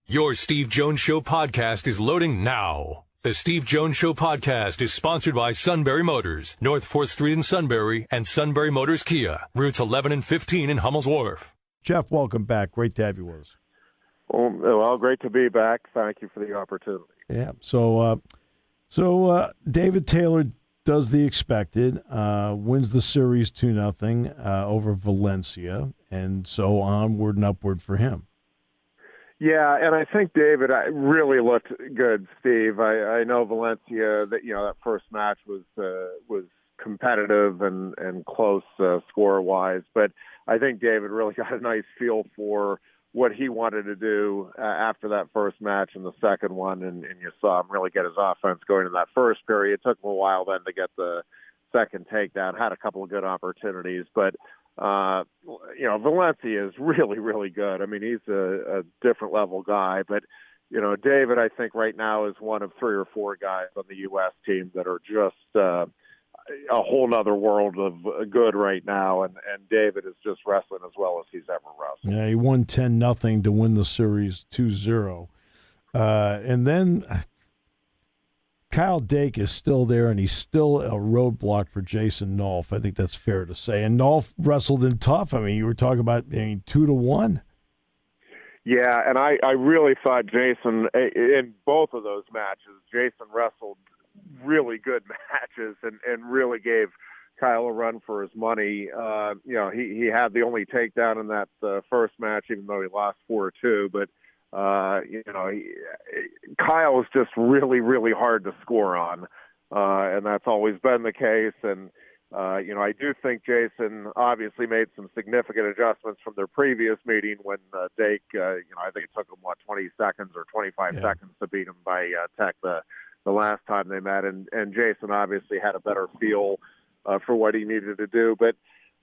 Your Steve Jones Show podcast is loading now. The Steve Jones Show podcast is sponsored by Sunbury Motors, North 4th Street in Sunbury, and Sunbury Motors Kia, routes 11 and 15 in Hummel's Wharf. Jeff, welcome back. Great to have you with us. Well, great to be back. Thank you for the opportunity. Yeah. So David Taylor does the expected, wins the series 2-0 over Valencia, and so onward and upward for him. Yeah, and I think David really looked good, Steve. I know Valencia, that first match was competitive and close score-wise, but I think David really got a nice feel for what he wanted to do after that first match and the second one, and you saw him really get his offense going in that first period. It took him a while then to get the second takedown, had a couple of good opportunities, but Valencia is really, really good. I mean, he's a different level guy, but, David, I think right now is one of 3 or 4 guys on the U.S. team that are just a whole nother world of good right now, and David is just wrestling as well as he's ever wrestled. Yeah, he won 10-0 to win the series 2-0. And then Kyle Dake is still there, and he's still a roadblock for Jason Nolf. I think that's fair to say. And Nolf wrestled in tough. I mean, you were talking about 2-1. Yeah, and I really thought Jason, in both of those matches, Jason wrestled really good matches and really gave Kyle a run for his money. He had the only takedown in that first match, even though he lost 4-2, but Kyle is just really, really hard to score on, and that's always been the case. And I do think Jason obviously made some significant adjustments from their previous meeting when Dake, I think it took him 20 seconds or 25 seconds to beat him by tech the last time they met, and Jason obviously had a better feel for what he needed to do. But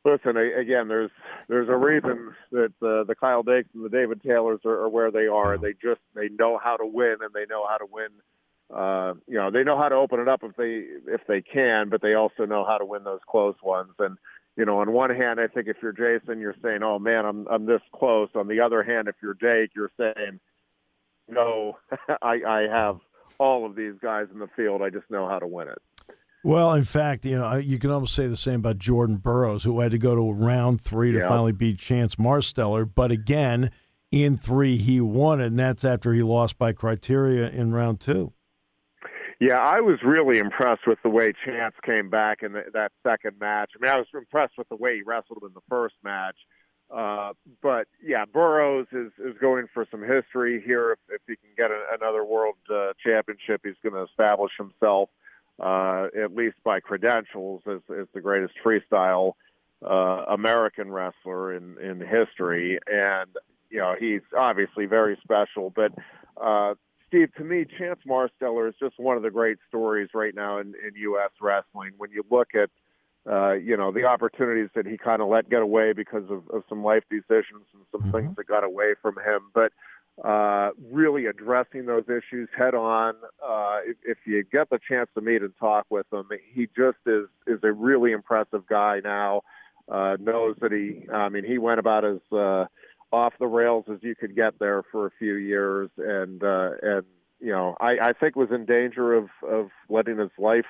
listen, again, there's a reason that the Kyle Dakes and the David Taylors are where they are. They know how to win, and they know how to win. They know how to open it up if they can, but they also know how to win those close ones. And on one hand, I think if you're Jason, you're saying, "Oh man, I'm this close." On the other hand, if you're Dake, you're saying, "No, I have all of these guys in the field. I just know how to win it." Well, in fact, you can almost say the same about Jordan Burroughs, who had to go to round 3 to finally beat Chance Marsteller. But again, in 3, he won it, and that's after he lost by criteria in round 2. Yeah, I was really impressed with the way Chance came back in that second match. I mean, I was impressed with the way he wrestled him in the first match. But, yeah, Burroughs is going for some history here. If he can get another world championship, he's going to establish himself, at least by credentials, as the greatest freestyle American wrestler in history. And, he's obviously very special. But, Steve, to me, Chance Marsteller is just one of the great stories right now in U.S. wrestling. When you look at the opportunities that he kind of let get away because of some life decisions and some things that got away from him. But really addressing those issues head on. If you get the chance to meet and talk with him, he just is a really impressive guy now. Knows that he went about as off the rails as you could get there for a few years. And I think was in danger of letting his life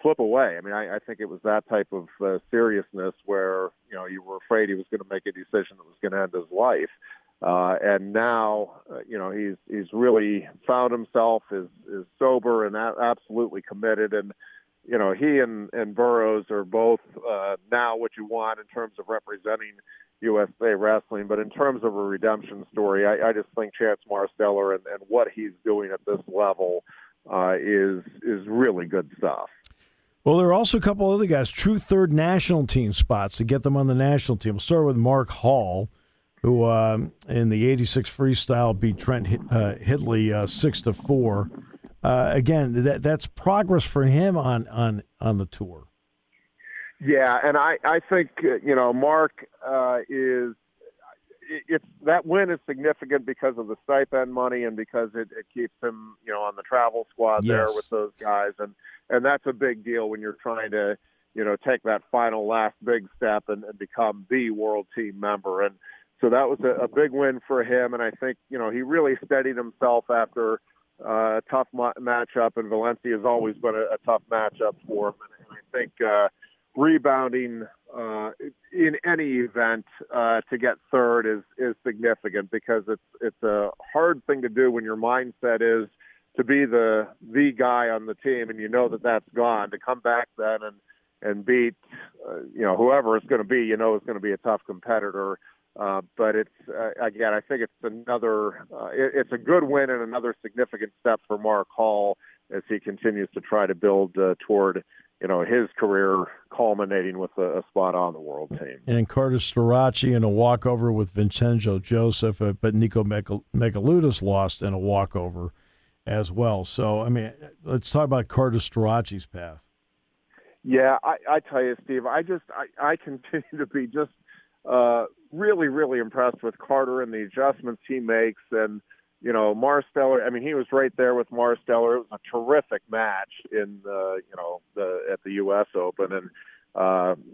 slip away. I mean, I think it was that type of seriousness where, you were afraid he was going to make a decision that was going to end his life. And now, he's really found himself, is sober and absolutely committed. And, he and Burroughs are both now what you want in terms of representing USA Wrestling. But in terms of a redemption story, I just think Chance Marsteller and what he's doing at this level is really good stuff. Well, there are also a couple other guys, true third national team spots to get them on the national team. We'll start with Mark Hall, who in the 86 freestyle beat Trent Hidley 6-4. Again, that's progress for him on the tour. Yeah, and I think Mark is that win is significant because of the stipend money and because it keeps him on the travel squad there with those guys, and that's a big deal when you're trying to take that final last big step and become the world team member. And So that was a big win for him, and I think, he really steadied himself after a tough matchup, and Valencia has always been a tough matchup for him. And I think rebounding in any event to get third is significant, because it's a hard thing to do when your mindset is to be the guy on the team, and that's gone. To come back then and beat whoever it's going to be, is going to be a tough competitor. But it's again, I think it's another. It's a good win and another significant step for Mark Hall as he continues to try to build toward his career culminating with a spot on the world team. And Carter Starocci in a walkover with Vincenzo Joseph, but Nico Megaludis lost in a walkover as well. So, I mean, let's talk about Carter Starocci's path. Yeah, I tell you, Steve, I continue to be just really, really impressed with Carter and the adjustments he makes. And, Marsteller, I mean, he was right there with Marsteller. It was a terrific match in at the U.S. Open, and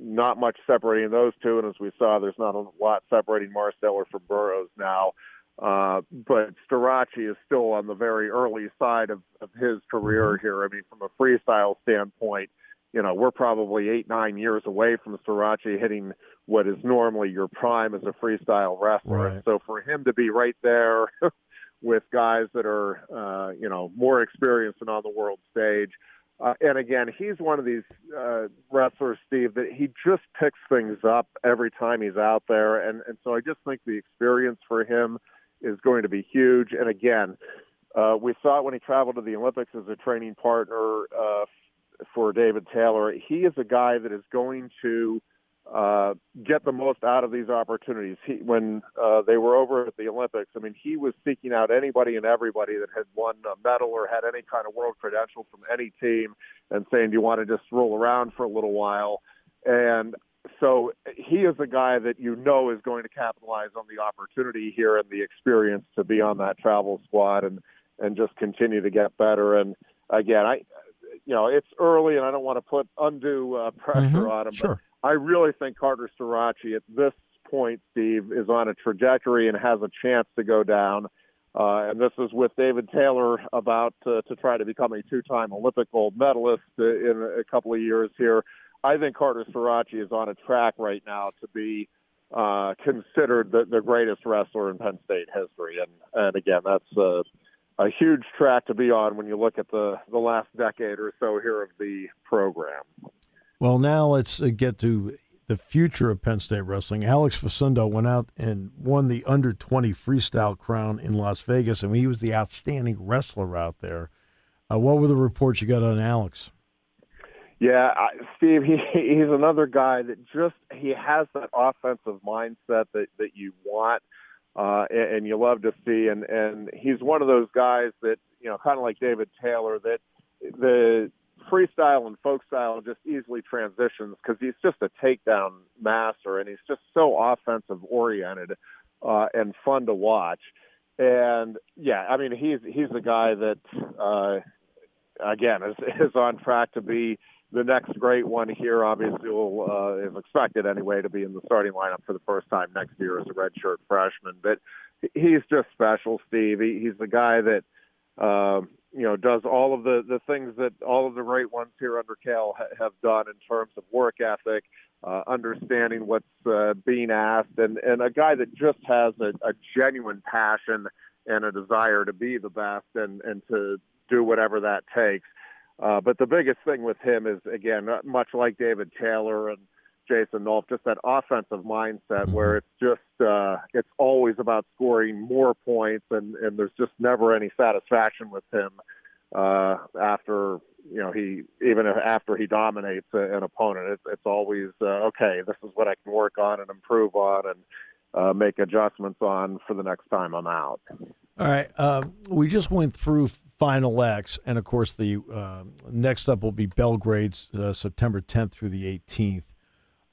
not much separating those two. And as we saw, there's not a lot separating Marsteller from Burroughs now. But Starocci is still on the very early side of his career here. I mean, from a freestyle standpoint, we're probably 8-9 years away from Starocci hitting what is normally your prime as a freestyle wrestler. Right. So for him to be right there with guys that are, more experienced and on the world stage. And again, he's one of these wrestlers, Steve, that he just picks things up every time he's out there. And so I just think the experience for him is going to be huge. And again, we saw it when he traveled to the Olympics as a training partner for David Taylor. He is a guy that is going to get the most out of these opportunities. When they were over at the Olympics, I mean, he was seeking out anybody and everybody that had won a medal or had any kind of world credential from any team and saying, do you want to just roll around for a little while? And so he is a guy that is going to capitalize on the opportunity here and the experience to be on that travel squad and just continue to get better. And again, it's early and I don't want to put undue pressure on him, sure. But I really think Carter Starocci at this point, Steve, is on a trajectory and has a chance to go down. And this is with David Taylor about to try to become a two-time Olympic gold medalist in a couple of years here. I think Carter Starocci is on a track right now to be considered the greatest wrestler in Penn State history. And again, that's a huge track to be on when you look at the last decade or so here of the program. Well, now let's get to the future of Penn State wrestling. Alex Facundo went out and won the under-20 freestyle crown in Las Vegas, and he was the outstanding wrestler out there. What were the reports you got on Alex? Yeah, Steve, he's another guy that he has that offensive mindset that you want and you love to see. And he's one of those guys that, kind of like David Taylor, that the freestyle and folk style just easily transitions because he's just a takedown master and he's just so offensive oriented and fun to watch. And yeah, I mean, he's a guy that, again, is on track to be the next great one here. Obviously, is expected anyway to be in the starting lineup for the first time next year as a redshirt freshman. But he's just special, Steve. He's the guy that does all of the things that all of the great ones here under Cal have done in terms of work ethic, understanding what's being asked, and a guy that just has a genuine passion and a desire to be the best and to do whatever that takes. But the biggest thing with him is, again, much like David Taylor and Jason Nolf, just that offensive mindset where it's just it's always about scoring more points, and there's just never any satisfaction with him after after he dominates an opponent. It's always okay, this is what I can work on and improve on and make adjustments on for the next time I'm out. All right, we just went through Final X, and of course the next up will be Belgrade, September 10th through the 18th.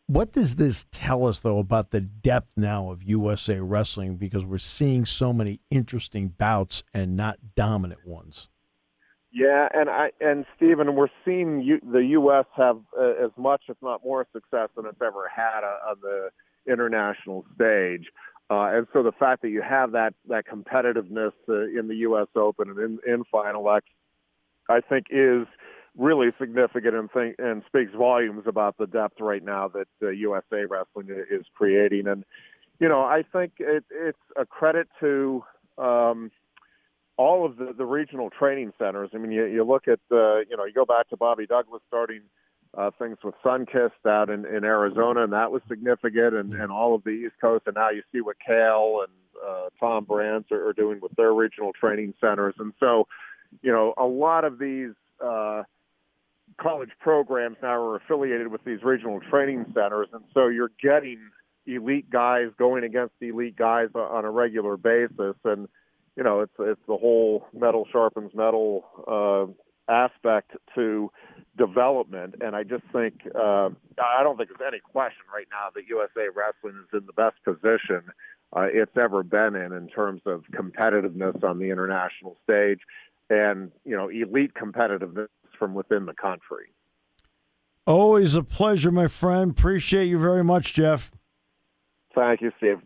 What does this tell us, though, about the depth now of USA Wrestling? Because we're seeing so many interesting bouts and not dominant ones. Yeah, and Stephen, we're seeing the U.S. have as much, if not more, success than it's ever had on the international stage. And so the fact that you have that competitiveness in the U.S. Open and in Final X, I think is really significant and speaks volumes about the depth right now that USA Wrestling is creating. And, I think it's a credit to all of the regional training centers. I mean, you look at, you go back to Bobby Douglas starting things with Sunkist out in Arizona, and that was significant, and all of the East Coast. And now you see what Kale and Tom Brands are doing with their regional training centers. And so, a lot of these college programs now are affiliated with these regional training centers. And so you're getting elite guys going against elite guys on a regular basis. And, it's the whole metal sharpens metal aspect to development. And I just think, I don't think there's any question right now that USA Wrestling is in the best position it's ever been in terms of competitiveness on the international stage and, elite competitiveness from within the country. Always a pleasure, my friend. Appreciate you very much, Jeff. Thank you, Steve.